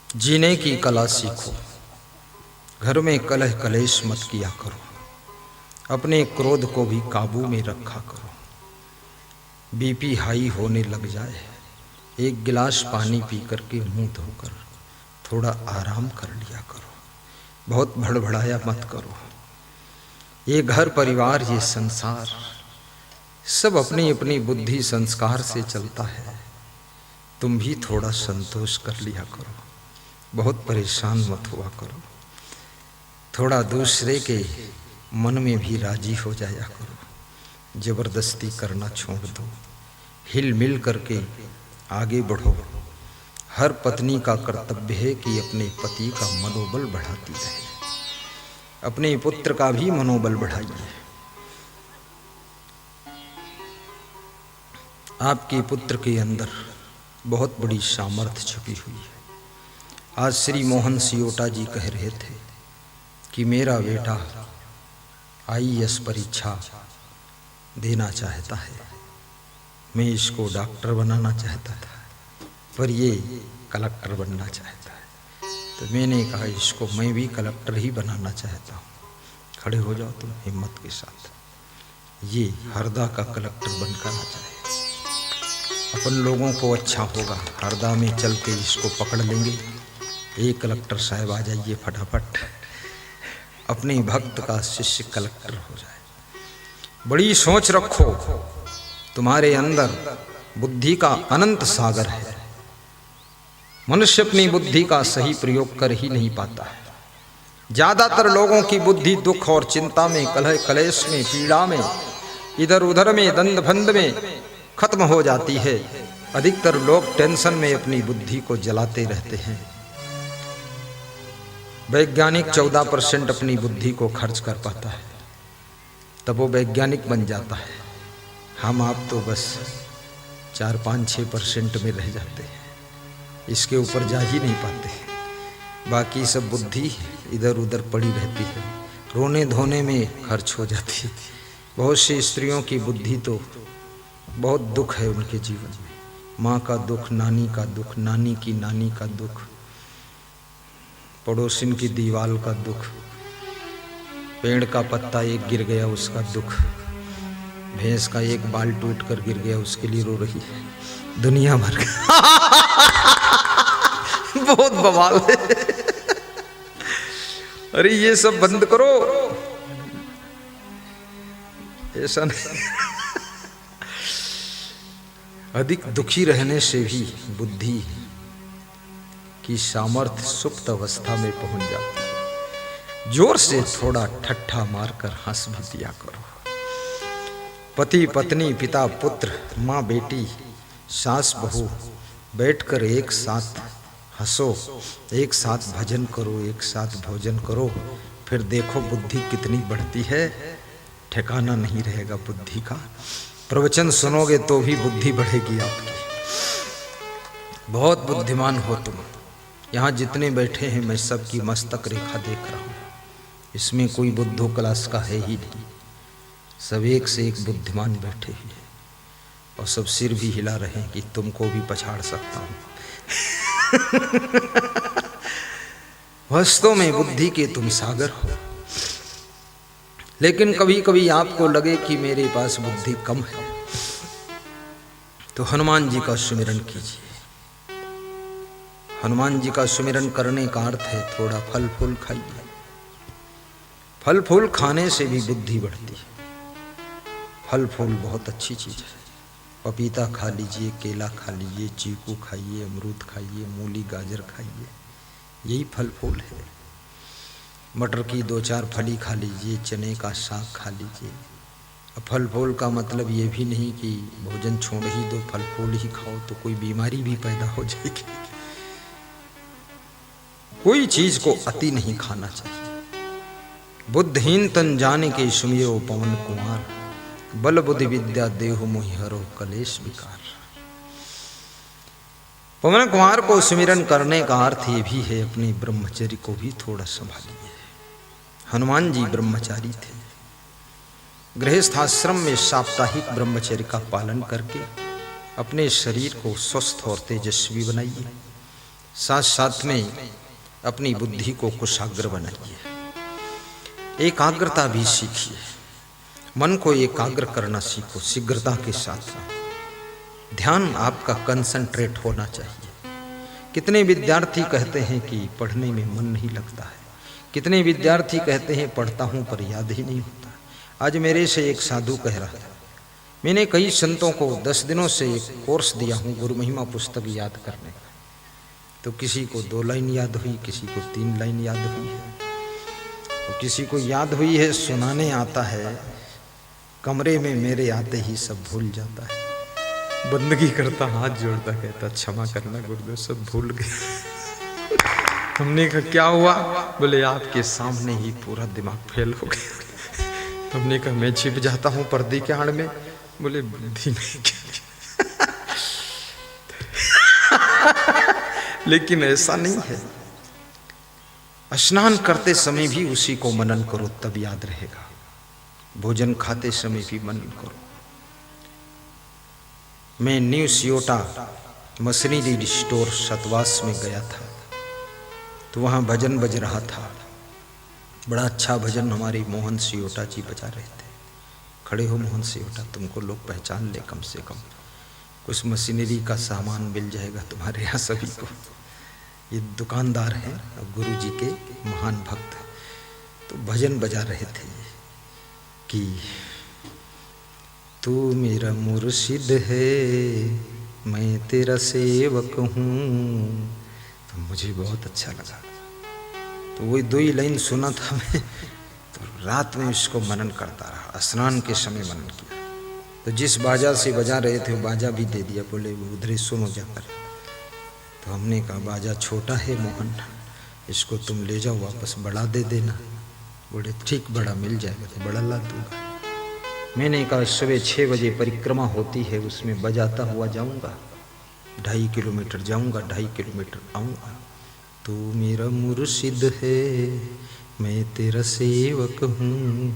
जीने की कला सीखो, घर में कलह कलेश मत किया करो, अपने क्रोध को भी काबू में रखा करो। बीपी हाई होने लग जाए, एक गिलास पानी पी करके मुंह धोकर थोड़ा आराम कर लिया करो। बहुत भड़बड़ाया मत करो। ये घर परिवार, ये संसार सब अपनी अपनी बुद्धि संस्कार से चलता है। तुम भी थोड़ा संतोष कर लिया करो, बहुत परेशान मत हुआ करो। थोड़ा दूसरे के मन में भी राजी हो जाया करो। जबरदस्ती करना छोड़ दो, हिल मिल करके आगे बढ़ो। हर पत्नी का कर्तव्य है कि अपने पति का मनोबल बढ़ाती रहे, अपने पुत्र का भी मनोबल बढ़ाइए। आपके पुत्र के अंदर बहुत बड़ी सामर्थ्य छुपी हुई है। आज श्री मोहन सियोटा जी कह रहे थे कि मेरा बेटा IAS परीक्षा देना चाहता है, मैं इसको डॉक्टर बनाना चाहता था, पर ये कलेक्टर बनना चाहता है। तो मैंने कहा इसको मैं भी कलेक्टर ही बनाना चाहता हूँ। खड़े हो जाओ तुम हिम्मत के साथ। ये हरदा का कलेक्टर बनकर आ जाए, अपन लोगों को अच्छा होगा। हरदा में चल के इसको पकड़ लेंगे। एक कलेक्टर साहब आ जाइए फटाफट, अपने भक्त का शिष्य कलेक्टर हो जाए। बड़ी सोच रखो, तुम्हारे अंदर बुद्धि का अनंत सागर है। मनुष्य अपनी बुद्धि का सही प्रयोग कर ही नहीं पाता है। ज्यादातर लोगों की बुद्धि दुख और चिंता में, कलह कलेश में, पीड़ा में, इधर उधर में, दंड भंड में खत्म हो जाती है। अधिकतर लोग टेंशन में अपनी बुद्धि को जलाते रहते हैं। वैज्ञानिक 14% अपनी बुद्धि को खर्च कर पाता है, तब वो वैज्ञानिक बन जाता है। हम आप तो बस 4-5-6% में रह जाते हैं, इसके ऊपर जा ही नहीं पाते। बाकी सब बुद्धि इधर उधर पड़ी रहती है, रोने धोने में खर्च हो जाती है। बहुत सी स्त्रियों की बुद्धि तो बहुत दुख है उनके जीवन में। माँ का दुख, नानी का दुख, नानी की नानी का दुख, पड़ोसिन की दीवार का दुख, पेड़ का पत्ता एक गिर गया उसका दुख, भैंस का एक बाल टूट कर गिर गया उसके लिए रो रही है, दुनिया भर का बहुत बवाल है। अरे ये सब बंद करो, ऐसा नहीं। अधिक दुखी रहने से भी बुद्धि की सामर्थ्य सुप्त अवस्था में पहुंच जाती है। जोर से थोड़ा ठट्ठा मारकर हंस भी दिया करो। पति पत्नी, पिता पुत्र, माँ बेटी, सास बहू बैठकर एक साथ हंसो, एक साथ भजन करो, एक साथ भोजन करो, फिर देखो बुद्धि कितनी बढ़ती है। ठिकाना नहीं रहेगा बुद्धि का। प्रवचन सुनोगे तो भी बुद्धि बढ़ेगी आपकी। बहुत बुद्धिमान हो तुम। यहाँ जितने बैठे हैं मैं सबकी मस्तक रेखा देख रहा हूँ, इसमें कोई बुद्धो क्लास का है ही नहीं। सब एक से एक बुद्धिमान बैठे हैं और सब सिर भी हिला रहे हैं कि तुमको भी पछाड़ सकता हूँ। वास्तव में बुद्धि के तुम सागर हो। लेकिन कभी कभी आपको लगे कि मेरे पास बुद्धि कम है, तो हनुमान जी का सुमिरन कीजिए। हनुमान जी का सुमिरन करने का अर्थ है थोड़ा फल फूल खाइए। फल फूल खाने से भी बुद्धि बढ़ती है। फल फूल बहुत अच्छी चीज है। पपीता खा लीजिए, केला खा लीजिए, चीकू खाइए, अमरूद खाइए, मूली गाजर खाइए, यही फल फूल है। मटर की 2-4 फली खा लीजिए, चने का साग खा लीजिए। फल फूल का मतलब ये भी नहीं कि भोजन छोड़ ही दो, फल फूल ही खाओ तो कोई बीमारी भी पैदा हो जाएगी। कोई चीज को अति नहीं खाना चाहिए। बुद्धहीन तन जाने के सुमिरो पवन कुमार, बल बुद्धि विद्या देहु मोहि हरो कलेश विकार। पवन कुमार को सुमिरन करने का अर्थ ये भी है अपने ब्रह्मचर्य को भी थोड़ा संभालिए। हनुमान जी ब्रह्मचारी थे। गृहस्थाश्रम में साप्ताहिक ब्रह्मचर्य का पालन करके अपने शरीर को स्वस्थ और तेजस्वी बनाइए। साथ साथ में अपनी बुद्धि को कुशाग्र बनाइए, एकाग्रता भी सीखिए। मन को एकाग्र करना सीखो, शीघ्रता के साथ। ध्यान आपका कंसंट्रेट होना चाहिए। कितने विद्यार्थी कहते हैं कि पढ़ने में मन नहीं लगता है, कितने विद्यार्थी कहते हैं पढ़ता हूँ पर याद ही नहीं होता। आज मेरे से एक साधु कह रहा था, मैंने कई संतों को 10 दिनों से एक कोर्स दिया हूँ गुरु महिमा पुस्तक याद करने का, तो किसी को 2 लाइन याद हुई, किसी को 3 लाइन याद हुई है, तो किसी को याद हुई है, सुनाने आता है, कमरे में मेरे आते ही सब भूल जाता है। बंदगी करता, हाथ जोड़ता, कहता क्षमा करना गुरुदेव, सब भूल गए। हमने कहा क्या हुआ? बोले आपके सामने ही पूरा दिमाग फेल हो गया। हमने कहा मैं छिप जाता हूँ पर्दे के आड़ में। बोले बुद्धि नहीं क्या? लेकिन ऐसा नहीं है। स्नान करते समय भी उसी को मनन करो, तब याद रहेगा। भोजन खाते समय भी मनन करो। मैं न्यू सियोटा मशीनरी स्टोर सतवास में गया था, तो वहाँ भजन बज रहा था। बड़ा अच्छा भजन हमारे मोहन सियोटा जी बजा रहे थे। खड़े हो मोहन सियोटा, तुमको लोग पहचान ले, कम से कम कुछ मशीनरी का सामान मिल जाएगा तुम्हारे यहाँ सभी को। ये दुकानदार हैं और गुरु जी के महान भक्त। तो भजन बजा रहे थे कि तू मेरा मुर्शिद है, मैं तेरा सेवक हूँ। तो मुझे बहुत अच्छा लगा। तो वही 2 ही लाइन सुना था मैं, तो रात में इसको मनन करता रहा। स्नान के समय मनन किया। तो जिस बाजा से बजा रहे थे वो बाजा भी दे दिया। बोले उधर ही सुनो जाकर। तो हमने कहा बाजा छोटा है मोहन, इसको तुम ले जाओ वापस, बड़ा दे देना। बोले ठीक, बड़ा मिल जाएगा तो बड़ा ला दूंगा। मैंने कहा सुबह 6 बजे परिक्रमा होती है, उसमें बजाता हुआ जाऊंगा, 2.5 किलोमीटर जाऊंगा, 2.5 किलोमीटर आऊंगा। तू मेरा मुर्शिद है, मैं तेरा सेवक हूँ।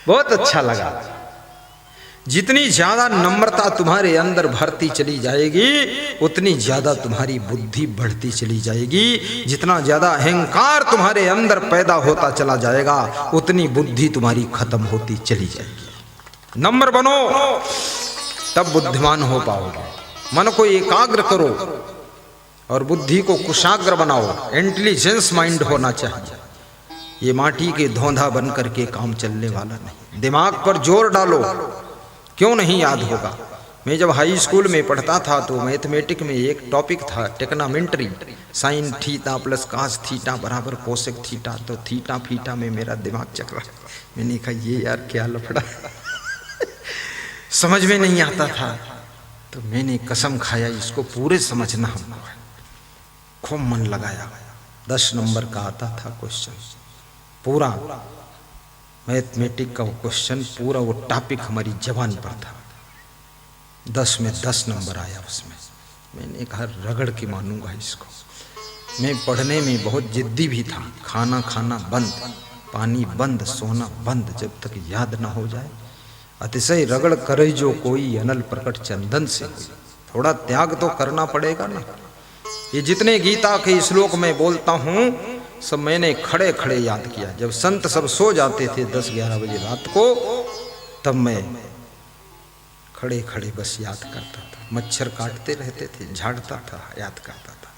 बहुत अच्छा लगा। जितनी ज्यादा नम्रता तुम्हारे अंदर भरती चली जाएगी, उतनी ज्यादा तुम्हारी बुद्धि बढ़ती चली जाएगी। जितना ज्यादा अहंकार तुम्हारे अंदर पैदा होता चला जाएगा, उतनी बुद्धि तुम्हारी खत्म होती चली जाएगी। नम्र बनो, तब बुद्धिमान हो पाओगे। मन को एकाग्र करो और बुद्धि को कुशाग्र बनाओ। इंटेलिजेंस माइंड होना चाहिए। ये माटी के धोंधा बन करके काम चलने वाला नहीं। दिमाग पर जोर डालो, क्यों नहीं याद होगा। मैं जब हाई स्कूल में पढ़ता था तो मैथमेटिक में एक टॉपिक था trigonometry, sine theta plus cos theta बराबर कोसेक थीटा। तो थीटा फीटा में मेरा दिमाग चल रहा। मैंने कहा ये यार क्या लफड़ा, समझ में नहीं आता था। तो मैंने कसम खाया इसको पूरे समझना हमको है। खूब मन लगाया। 10 नंबर का आता था क्वेश्चन, पूरा मैथमेटिक का वो क्वेश्चन, पूरा वो टॉपिक हमारी जबान पर था। 10 में 10 नंबर आया उसमें। मैंने कहा रगड़ के मानूंगा इसको। मैं पढ़ने में बहुत जिद्दी भी था। खाना खाना बंद, पानी बंद, सोना बंद, जब तक याद ना हो जाए। अतिशय रगड़ करे जो कोई, अनल प्रकट चंदन से। थोड़ा त्याग तो करना पड़ेगा ना। ये जितने गीता के श्लोक में बोलता हूँ सब मैंने खड़े खड़े याद किया। जब संत सब सो जाते थे 10-11 बजे रात को, तब मैं खड़े खड़े बस याद करता था। मच्छर काटते रहते थे, झाड़ता था, याद करता था।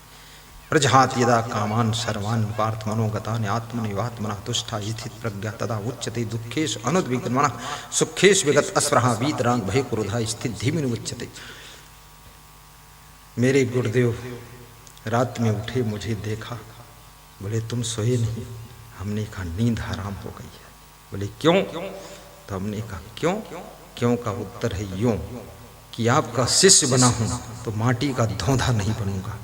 प्रजहात यदा कामान सर्वान् पार्थ मनोगतान् आत्मनिवात्मना तुष्टा इति प्रज्ञा तदा उच्यते दुःखेषु अनुद्विग्नमनः सुखेषु विगत अस्पृहा वीतराग भय क्रोधा स्थित धीमिन उच्यते। मेरे गुरुदेव रात में उठे, मुझे देखा, बोले तुम सोए नहीं। हमने कहा नींद हराम हो गई है। बोले क्यों? तो हमने कहा क्यों? क्यों का उत्तर है यूं कि आपका शिष्य बना हूं तो माटी का धोंधा नहीं बनूंगा।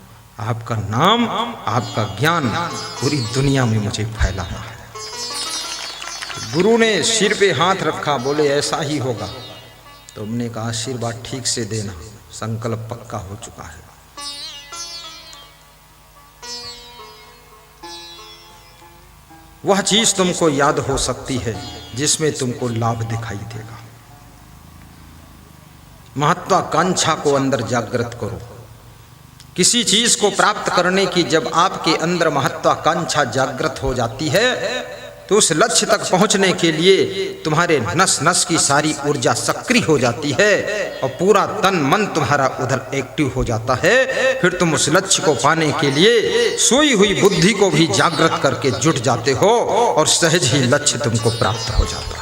आपका नाम, आपका ज्ञान पूरी दुनिया में मुझे फैलाना है। गुरु ने सिर पे हाथ रखा, बोले ऐसा ही होगा। तो हमने कहा आशीर्वाद ठीक से देना, संकल्प पक्का हो चुका है। वह चीज तुमको याद हो सकती है जिसमें तुमको लाभ दिखाई देगा। महत्वाकांक्षा को अंदर जागृत करो। किसी चीज को प्राप्त करने की जब आपके अंदर महत्वाकांक्षा जागृत हो जाती है तो उस लक्ष्य तक पहुंचने के लिए तुम्हारे नस नस की सारी ऊर्जा सक्रिय हो जाती है और पूरा तन मन तुम्हारा उधर एक्टिव हो जाता है। फिर तुम उस लक्ष्य को पाने के लिए सोई हुई बुद्धि को भी जागृत करके जुट जाते हो और सहज ही लक्ष्य तुमको प्राप्त हो जाता है।